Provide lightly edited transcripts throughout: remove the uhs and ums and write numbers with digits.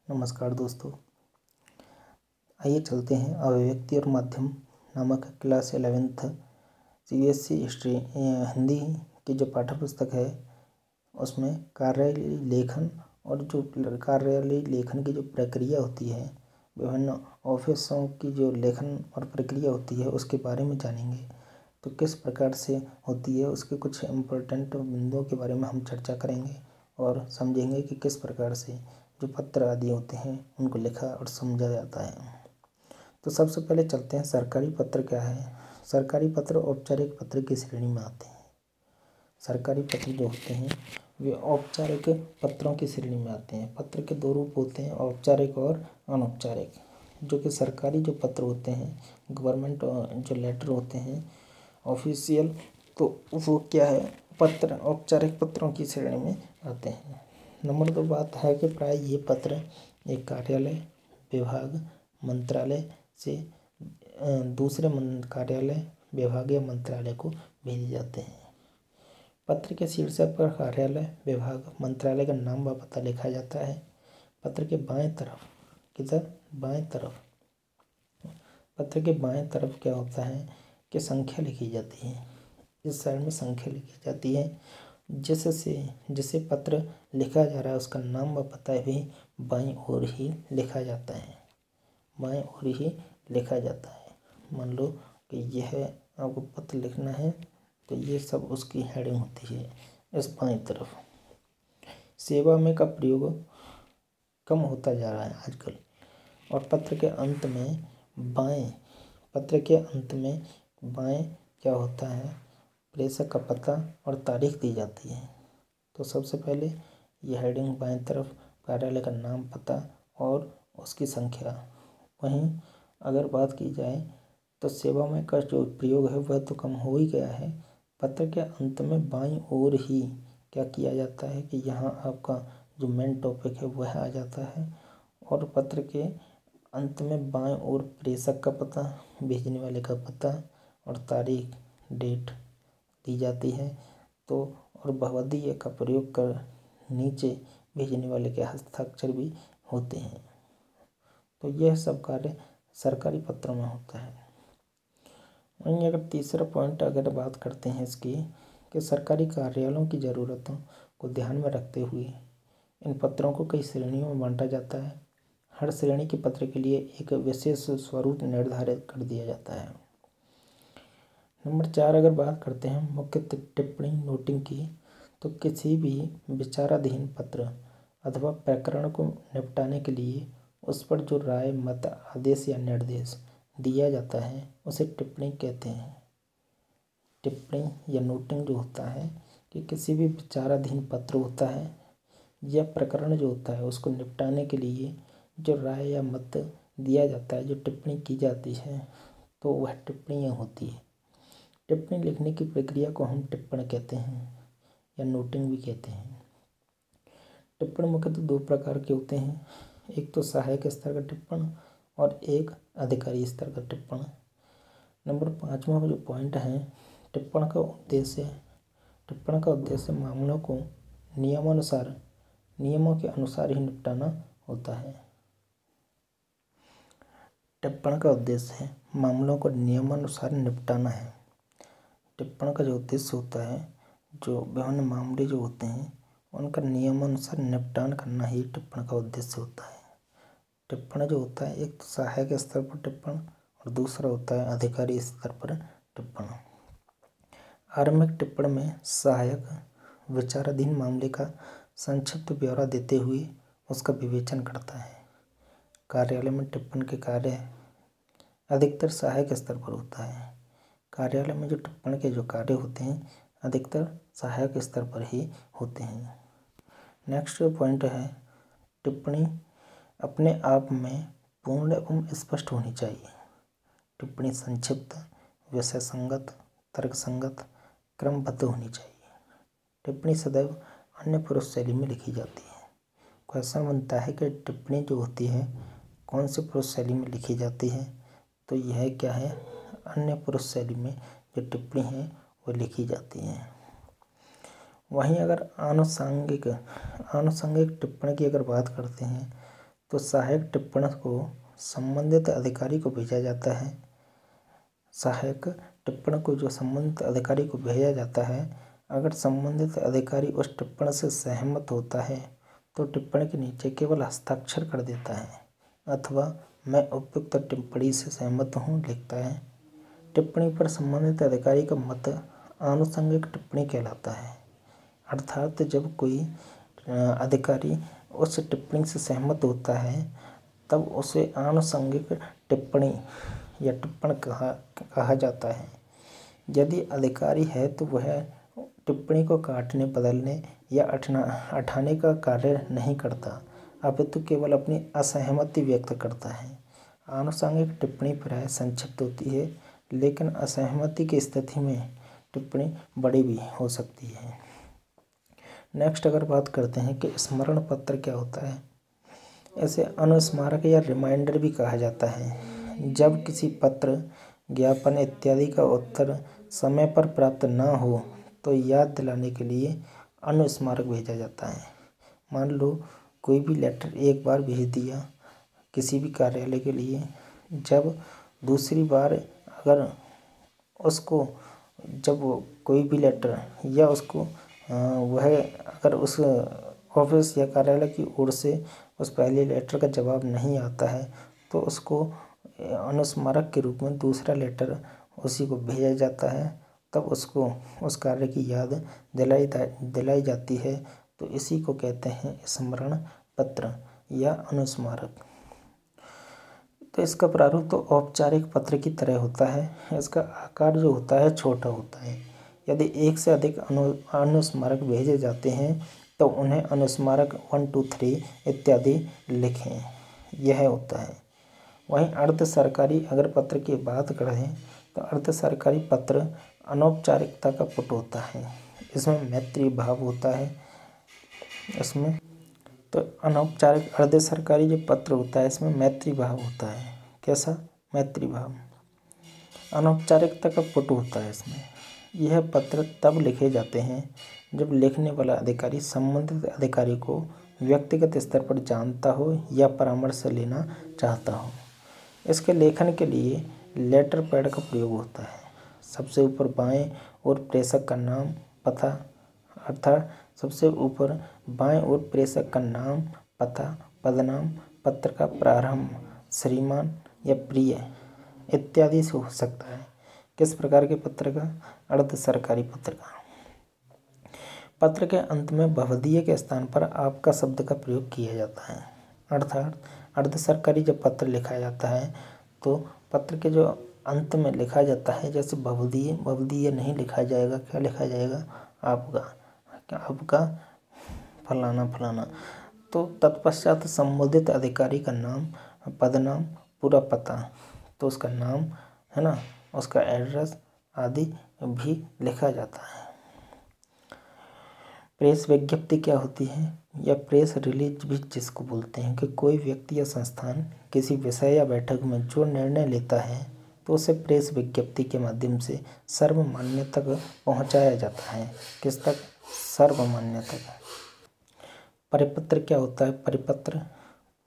नमस्कार दोस्तों, आइए चलते हैं अभिव्यक्ति और माध्यम नामक class 11th CBSE history Hindi की जो पाठ्य पुस्तक है उसमें कार्यालय लेखन और जो कार्यालय लेखन की जो प्रक्रिया होती है, विभिन्न ऑफिसों की जो लेखन और प्रक्रिया होती है उसके बारे में जानेंगे। तो किस प्रकार से होती है उसके कुछ इम्पोर्टेंट बिंदुओं के बारे में हम चर्चा करेंगे और समझेंगे कि किस प्रकार से जो पत्र आदि होते हैं उनको लिखा और समझा जाता है। तो सबसे पहले चलते हैं सरकारी पत्र क्या है। सरकारी पत्र औपचारिक पत्र की श्रेणी में आते हैं। सरकारी पत्र जो होते हैं वे औपचारिक पत्रों की श्रेणी में आते हैं। पत्र के दो रूप होते हैं, औपचारिक और अनौपचारिक। जो कि सरकारी जो पत्र होते हैं, गवर्नमेंट जो लेटर होते हैं ऑफिशियल, तो वो क्या है, पत्र औपचारिक पत्रों की श्रेणी में आते हैं। नंबर 2 बात है कि प्राय ये पत्र एक कार्यालय, विभाग, मंत्रालय से दूसरे कार्यालय, विभाग या मंत्रालय को भेजे जाते हैं। पत्र के शीर्षक पर कार्यालय, विभाग, मंत्रालय का नाम व पता लिखा जाता है। पत्र के बाएं तरफ, किधर, बाएं तरफ, पत्र के बाएं तरफ क्या होता है कि संख्या लिखी जाती है। इस साइड में संख्या लिखी जाती है, जिसे पत्र लिखा जा रहा है उसका नाम व पता भी बाईं ओर ही लिखा जाता है। बाईं ओर ही लिखा जाता है। मान लो कि यह आपको पत्र लिखना है तो ये सब उसकी हेडिंग होती है इस बाईं तरफ। सेवा में का प्रयोग कम होता जा रहा है आजकल। और पत्र के अंत में बाएं क्या होता है, प्रेषक का पता और तारीख दी जाती है। तो सबसे पहले यह हेडिंग बाएं तरफ, कार्यालय का नाम, पता और उसकी संख्या। वहीं अगर बात की जाए तो सेवा में का जो प्रयोग है वह तो कम हो ही गया है। पत्र के अंत में बाईं ओर ही क्या किया जाता है कि यहाँ आपका जो मेन टॉपिक है वह आ जाता है। और पत्र के अंत में बाएं ओर प्रेषक का पता, भेजने वाले का पता और तारीख, डेट दी जाती है। तो और भगवदीय का प्रयोग कर नीचे भेजने वाले के हस्ताक्षर भी होते हैं। तो यह सब कार्य सरकारी पत्रों में होता है। वहीं अगर तीसरा पॉइंट अगर बात करते हैं इसकी, कि सरकारी कार्यालयों की ज़रूरतों को ध्यान में रखते हुए इन पत्रों को कई श्रेणियों में बांटा जाता है। हर श्रेणी के पत्र के लिए एक विशेष स्वरूप निर्धारित कर दिया जाता है। नंबर 4 अगर बात करते हैं मुख्य टिप्पणी नोटिंग की, तो किसी भी विचाराधीन पत्र अथवा प्रकरण को निपटाने के लिए उस पर जो राय, मत, आदेश या निर्देश दिया जाता है उसे टिप्पणी कहते हैं। टिप्पणी या नोटिंग जो होता है कि किसी भी विचाराधीन पत्र होता है या प्रकरण जो होता है उसको निपटाने के लिए जो राय या मत दिया जाता है, जो टिप्पणी की जाती है, तो वह टिप्पणियाँ होती है। टिप्पणी लिखने की प्रक्रिया को हम टिप्पण कहते हैं या नोटिंग भी कहते हैं। टिप्पण मुख्यतः 2 प्रकार के होते हैं, एक तो सहायक स्तर का टिप्पण और एक अधिकारी स्तर का टिप्पण। नंबर 5वां जो पॉइंट है, टिप्पण का उद्देश्य मामलों को नियमों के अनुसार ही निपटाना होता है। टिप्पण का उद्देश्य मामलों को नियमानुसार निपटाना है। टिप्पण का जो उद्देश्य होता है, जो विभिन्न मामले जो होते हैं उनका नियमानुसार निपटान करना ही टिप्पण का उद्देश्य होता है। टिप्पण जो होता है एक तो सहायक स्तर पर टिप्पण और दूसरा होता है अधिकारी स्तर पर टिप्पण। आरंभिक टिप्पण में सहायक विचाराधीन मामले का संक्षिप्त ब्यौरा देते हुए उसका विवेचन करता है। कार्यालय में टिप्पण के कार्य अधिकतर सहायक स्तर पर होता है। कार्यालय में जो टिप्पण के जो कार्य होते हैं अधिकतर सहायक स्तर पर ही होते हैं। नेक्स्ट पॉइंट है, टिप्पणी अपने आप में पूर्ण एवं स्पष्ट होनी चाहिए। टिप्पणी संक्षिप्त, विषय संगत, तर्क संगत, क्रमबद्ध होनी चाहिए। टिप्पणी सदैव अन्य पुरुष शैली में लिखी जाती है। क्वेश्चन बनता है कि टिप्पणी जो होती है कौन सी पुरुष शैली में लिखी जाती है, तो यह क्या है, अन्य पुरुष शैली में जो टिप्पणी है वो लिखी जाती है। वहीं अगर आनुषंगिक टिप्पणी की अगर बात करते हैं तो सहायक टिप्पणी को संबंधित अधिकारी को भेजा जाता है। सहायक टिप्पणी को जो संबंधित अधिकारी को भेजा जाता है, अगर संबंधित अधिकारी उस टिप्पणी से सहमत होता है तो टिप्पणी के नीचे केवल हस्ताक्षर कर देता है अथवा मैं उपयुक्त टिप्पणी से सहमत हूँ लिखता है। टिप्पणी पर संबंधित अधिकारी का मत आनुषंगिक टिप्पणी कहलाता है। अर्थात जब कोई अधिकारी उस टिप्पणी से सहमत होता है तब उसे आनुषंगिक टिप्पणी या टिप्पण कहा जाता है। यदि अधिकारी है तो वह टिप्पणी को काटने, बदलने या हटाने का कार्य नहीं करता, अपितु केवल अपनी असहमति व्यक्त करता है। आनुषंगिक टिप्पणी प्रायः संक्षिप्त होती है, लेकिन असहमति की स्थिति में टिप्पणी बड़ी भी हो सकती है। नेक्स्ट अगर बात करते हैं कि स्मरण पत्र क्या होता है। इसे अनुस्मारक या रिमाइंडर भी कहा जाता है। जब किसी पत्र, ज्ञापन इत्यादि का उत्तर समय पर प्राप्त न हो तो याद दिलाने के लिए अनुस्मारक भेजा जाता है। मान लो कोई भी लेटर एक बार भेज दिया किसी भी कार्यालय के लिए, जब दूसरी बार अगर उसको जब कोई भी लेटर या उसको वह अगर उस ऑफिस या कार्यालय की ओर से उस पहले लेटर का जवाब नहीं आता है तो उसको अनुस्मारक के रूप में दूसरा लेटर उसी को भेजा जाता है, तब उसको उस कार्य की याद दिलाई जाती है। तो इसी को कहते हैं स्मरण पत्र या अनुस्मारक। तो इसका प्रारूप तो औपचारिक पत्र की तरह होता है। इसका आकार जो होता है छोटा होता है। यदि एक से अधिक अनुस्मारक भेजे जाते हैं तो उन्हें अनुस्मारक 1, 2, 3 इत्यादि लिखें, यह होता है। वहीं अर्ध सरकारी अगर पत्र की बात करें तो अर्ध सरकारी पत्र अनौपचारिकता का पुट होता है। इसमें मैत्री भाव होता है। इसमें तो अनौपचारिक अर्ध सरकारी जो पत्र होता है इसमें मैत्री भाव होता है। कैसा? मैत्री भाव। अनौपचारिकता का पुट होता है इसमें। यह पत्र तब लिखे जाते हैं जब लिखने वाला अधिकारी संबंधित अधिकारी को व्यक्तिगत स्तर पर जानता हो या परामर्श लेना चाहता हो। इसके लेखन के लिए लेटर पैड का प्रयोग होता है। सबसे ऊपर बाएं ओर प्रेषक का नाम, पता, अर्थात सबसे ऊपर बाएं ओर प्रेषक का नाम, पता, पदनाम, पत्र का प्रारंभ श्रीमान या प्रिय इत्यादि से हो सकता है। किस प्रकार के पत्र का? अर्ध सरकारी पत्र का। पत्र के अंत में भवदीय के स्थान पर आपका शब्द का प्रयोग किया जाता है। अर्थात अर्ध सरकारी जब पत्र लिखा जाता है तो पत्र के जो अंत में लिखा जाता है, जैसे भवदीय नहीं लिखा जाएगा, क्या लिखा जाएगा? आपका फलाना फलाना। तो तत्पश्चात संबोधित अधिकारी का नाम, पदनाम, पूरा पता, तो उसका नाम है ना, उसका एड्रेस आदि भी लिखा जाता है। प्रेस विज्ञप्ति क्या होती है? या प्रेस रिलीज भी जिसको बोलते हैं कि कोई व्यक्ति या संस्थान किसी विषय या बैठक में जो निर्णय लेता है तो उसे प्रेस विज्ञप्ति के माध्यम से सर्वमान्य तक पहुंचाया जाता है। किस तक? सर्वमान्य तक। परिपत्र क्या होता है?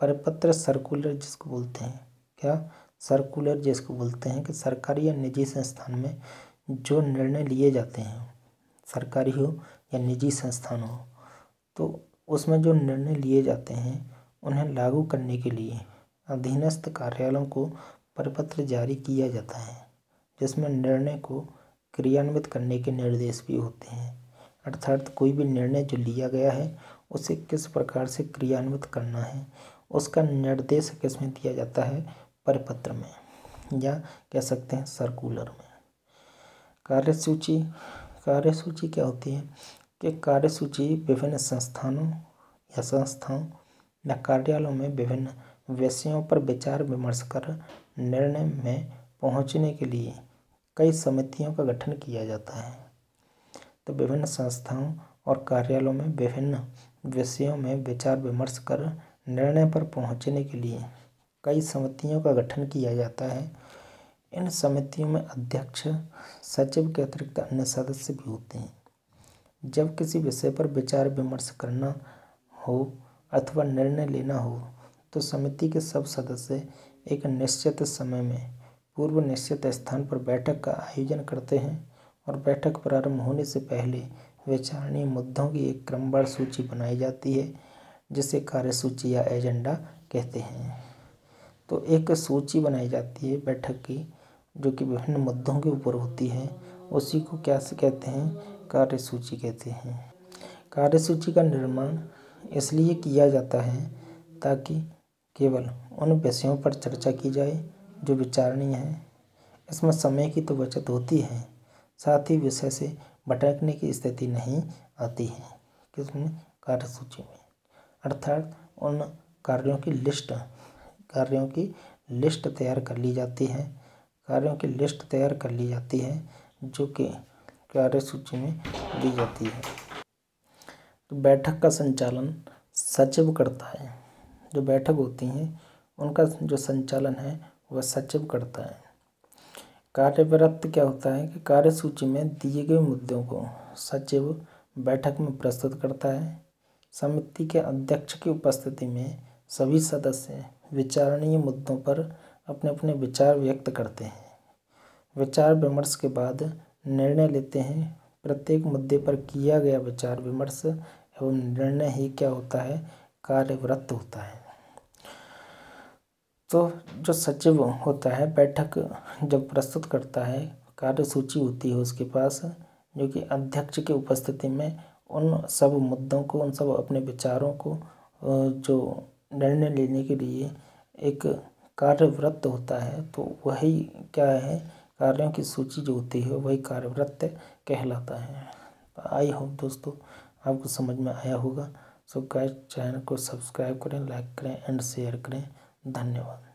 परिपत्र सर्कुलर जिसको बोलते हैं। क्या? सर्कुलर जिसको बोलते हैं कि सरकारी या निजी संस्थान में जो निर्णय लिए जाते हैं, सरकारी हो या निजी संस्थान हो, तो उसमें जो निर्णय लिए जाते हैं उन्हें लागू करने के लिए अधीनस्थ कार्यालयों को परिपत्र जारी किया जाता है, जिसमें निर्णय को क्रियान्वित करने के निर्देश भी होते हैं। अर्थात कोई भी निर्णय जो लिया गया है उसे किस प्रकार से क्रियान्वित करना है उसका निर्देश किसमें दिया जाता है? परिपत्र में, या कह सकते हैं सर्कुलर में। कार्यसूची क्या होती है? कि कार्यसूची विभिन्न संस्थाओं या कार्यालयों में विभिन्न विषयों पर विचार विमर्श कर निर्णय में पहुंचने के लिए कई समितियों का गठन किया जाता है। तो विभिन्न संस्थाओं और कार्यालयों में विभिन्न विषयों में विचार विमर्श कर निर्णय पर पहुंचने के लिए कई समितियों का गठन किया जाता है। इन समितियों में अध्यक्ष, सचिव के अतिरिक्त अन्य सदस्य भी होते हैं। जब किसी विषय पर विचार विमर्श करना हो अथवा निर्णय लेना हो तो समिति के सब सदस्य एक निश्चित समय में पूर्व निश्चित स्थान पर बैठक का आयोजन करते हैं और बैठक प्रारंभ होने से पहले विचारणीय मुद्दों की एक क्रमवार सूची बनाई जाती है, जिसे कार्यसूची या एजेंडा कहते हैं। तो एक सूची बनाई जाती है बैठक की, जो कि विभिन्न मुद्दों के ऊपर होती है, उसी को क्या से कहते हैं, कार्यसूची कहते हैं। कार्यसूची का निर्माण इसलिए किया जाता है ताकि केवल उन विषयों पर चर्चा की जाए जो विचारणीय है। इसमें समय की तो बचत होती है, साथ ही विषय से भटकने की स्थिति नहीं आती है। किसमें, कार्यसूची में। अर्थात उन कार्यों की लिस्ट तैयार कर ली जाती है, जो कि कार्यसूची में दी जाती है। तो बैठक का संचालन सचिव करता है। जो बैठक होती हैं उनका जो संचालन है वह सचिव करता है। कार्यवृत्त क्या होता है कि कार्यसूची में दिए गए मुद्दों को सचिव बैठक में प्रस्तुत करता है। समिति के अध्यक्ष की उपस्थिति में सभी सदस्य विचारणीय मुद्दों पर अपने अपने विचार व्यक्त करते हैं। विचार विमर्श के बाद निर्णय लेते हैं। प्रत्येक मुद्दे पर किया गया विचार विमर्श एवं निर्णय ही क्या होता है, कार्यवृत्त होता है। तो जो सचिव होता है बैठक जब प्रस्तुत करता है, कार्यसूची होती है उसके पास, जो कि अध्यक्ष की उपस्थिति में उन सब मुद्दों को, उन सब अपने विचारों को जो निर्णय लेने के लिए एक कार्यवृत्त होता है, तो वही क्या है, कार्यों की सूची जो होती है वही कार्यवृत्त कहलाता है। आई होप दोस्तों आपको समझ में आया होगा। सो गाइस, चैनल को सब्सक्राइब करें, लाइक करें एंड शेयर करें। धन्यवाद।